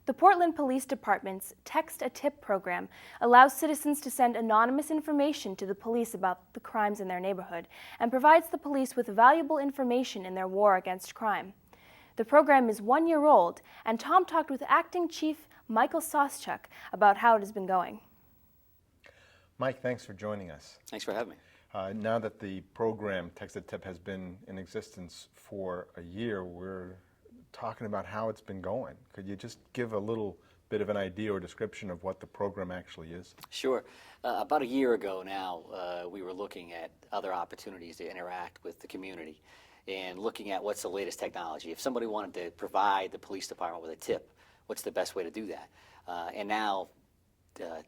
The Portland Police Department's TextATip program allows citizens to send anonymous information to the police about the crimes in their neighborhood and provides the police with valuable information in their war against crime. The program is 1 year old, and Tom talked with Acting Chief Michael Soschuk about how it has been going. Mike, thanks for joining us. Thanks for having me. Now that the program TextATip has been in existence for a year, we're talking about how it's been going. Could you just give a little bit of an idea or description of what the program actually is? Sure. About a year ago now, we were looking at other opportunities to interact with the community and looking at what's the latest technology. If somebody wanted to provide the police department with a tip, what's the best way to do that? And now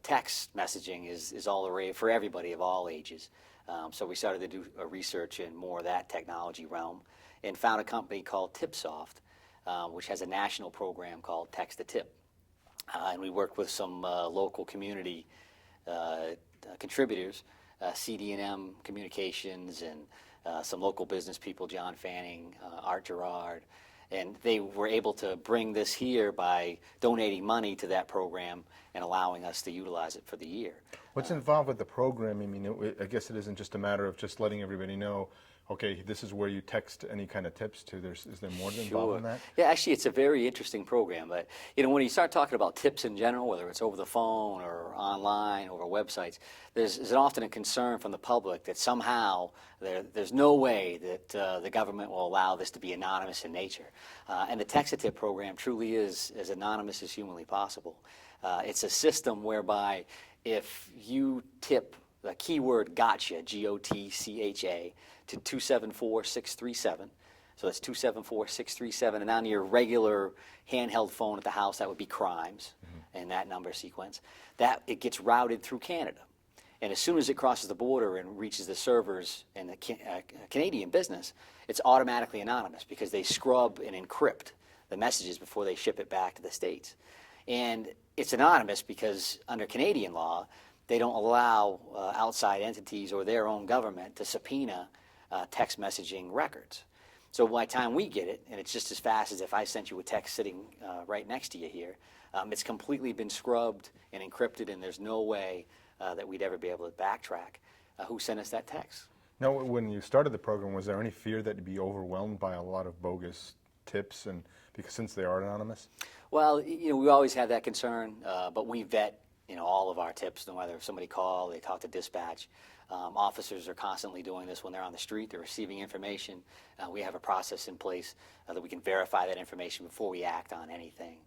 text messaging is all the rage for everybody of all ages. So we started to do a research in more of that technology realm and found a company called TipSoft, which has a national program called TextATip. And we worked with some local community contributors, CD&M Communications, and some local business people, John Fanning, Art Gerard, and they were able to bring this here by donating money to that program and allowing us to utilize it for the year. What's involved with the program? I mean, I guess it isn't just a matter of just letting everybody know, okay, this is where you text any kind of tips to. Is there more involved in that? Yeah, actually, it's a very interesting program. But when you start talking about tips in general, whether it's over the phone or online, over websites, there's often a concern from the public that somehow there's no way that the government will allow this to be anonymous in nature. And the TextATip program truly is as anonymous as humanly possible. It's a system whereby if you tip the keyword gotcha, G-O-T-C-H-A, to 274-637. So that's 274-637, and on your regular handheld phone at the house, that would be crimes, and that number sequence. That it gets routed through Canada, and as soon as it crosses the border and reaches the servers in the Canadian business, it's automatically anonymous because they scrub and encrypt the messages before they ship it back to the States. And it's anonymous because under Canadian law, they don't allow outside entities or their own government to subpoena text messaging records. So by the time we get it, and it's just as fast as if I sent you a text sitting right next to you here, it's completely been scrubbed and encrypted, and there's no way that we'd ever be able to backtrack who sent us that text. Now, when you started the program, was there any fear that you'd be overwhelmed by a lot of bogus tips, and since they are anonymous? Well, we always had that concern, but we vet all of our tips, no matter if somebody called, they talk to dispatch. Officers are constantly doing this when they're on the street, they're receiving information. We have a process in place that we can verify that information before we act on anything.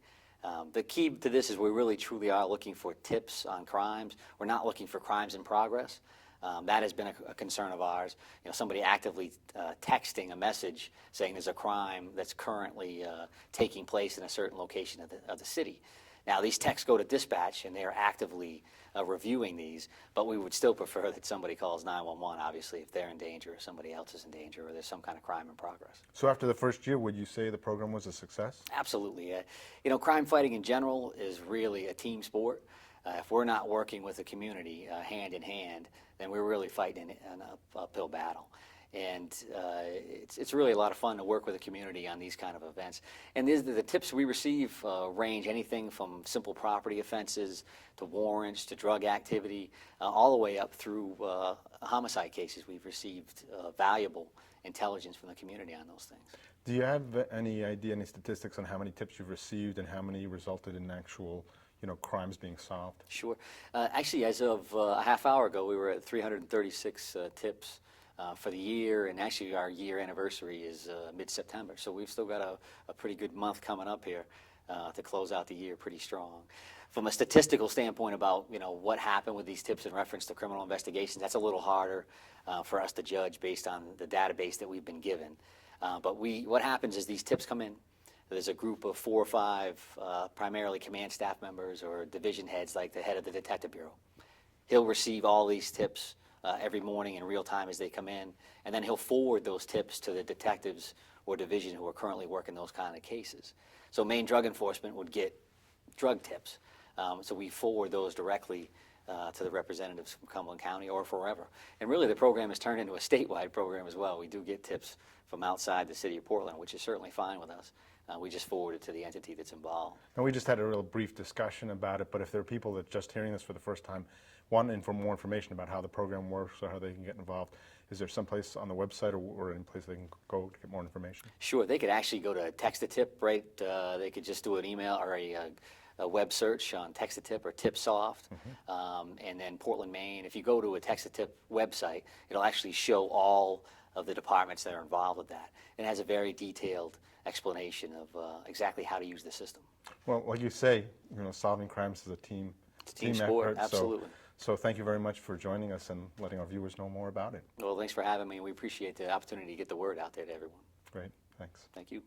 The key to this is we really truly are looking for tips on crimes. We're not looking for crimes in progress. That has been a concern of ours. Somebody actively texting a message saying there's a crime that's currently taking place in a certain location of the city. Now, these texts go to dispatch, and they are actively reviewing these, but we would still prefer that somebody calls 911, obviously, if they're in danger or somebody else is in danger or there's some kind of crime in progress. So after the first year, would you say the program was a success? Absolutely. Crime fighting in general is really a team sport. If we're not working with the community hand in hand, then we're really fighting an uphill battle. And it's really a lot of fun to work with the community on these kind of events. And the tips we receive range anything from simple property offenses to warrants to drug activity, all the way up through homicide cases. We've received valuable intelligence from the community on those things. Do you have any idea, any statistics on how many tips you've received and how many resulted in actual crimes being solved? Sure. Actually, as of a half hour ago, we were at 336 tips for the year, and actually our year anniversary is mid-September, so we've still got a pretty good month coming up here to close out the year pretty strong. From a statistical standpoint about what happened with these tips in reference to criminal investigations, that's a little harder for us to judge based on the database that we've been given. But what happens is these tips come in. There's a group of 4 or 5 primarily command staff members or division heads, like the head of the detective bureau. He'll receive all these tips every morning in real time as they come in, and then he'll forward those tips to the detectives or division who are currently working those kind of cases. So Maine Drug Enforcement would get drug tips, so we forward those directly to the representatives from Cumberland County or forever. And really the program has turned into a statewide program as well. We do get tips from outside the city of Portland, which is certainly fine with us. we just forward it to the entity that's involved. And we just had a real brief discussion about it, but if there are people that just hearing this for the first time, want more information about how the program works or how they can get involved, is there someplace on the website or any place they can go to get more information? Sure, they could actually go to TextATip, right? They could just do an email or a web search on TextATip or TipSoft, and then Portland, Maine. If you go to a TextATip website, it'll actually show all of the departments that are involved with that. It has a very detailed explanation of exactly how to use the system. Well, like you say, solving crimes is a team It's a team sport, effort. absolutely. So thank you very much for joining us and letting our viewers know more about it. Well, thanks for having me. We appreciate the opportunity to get the word out there to everyone. Great, thanks. Thank you.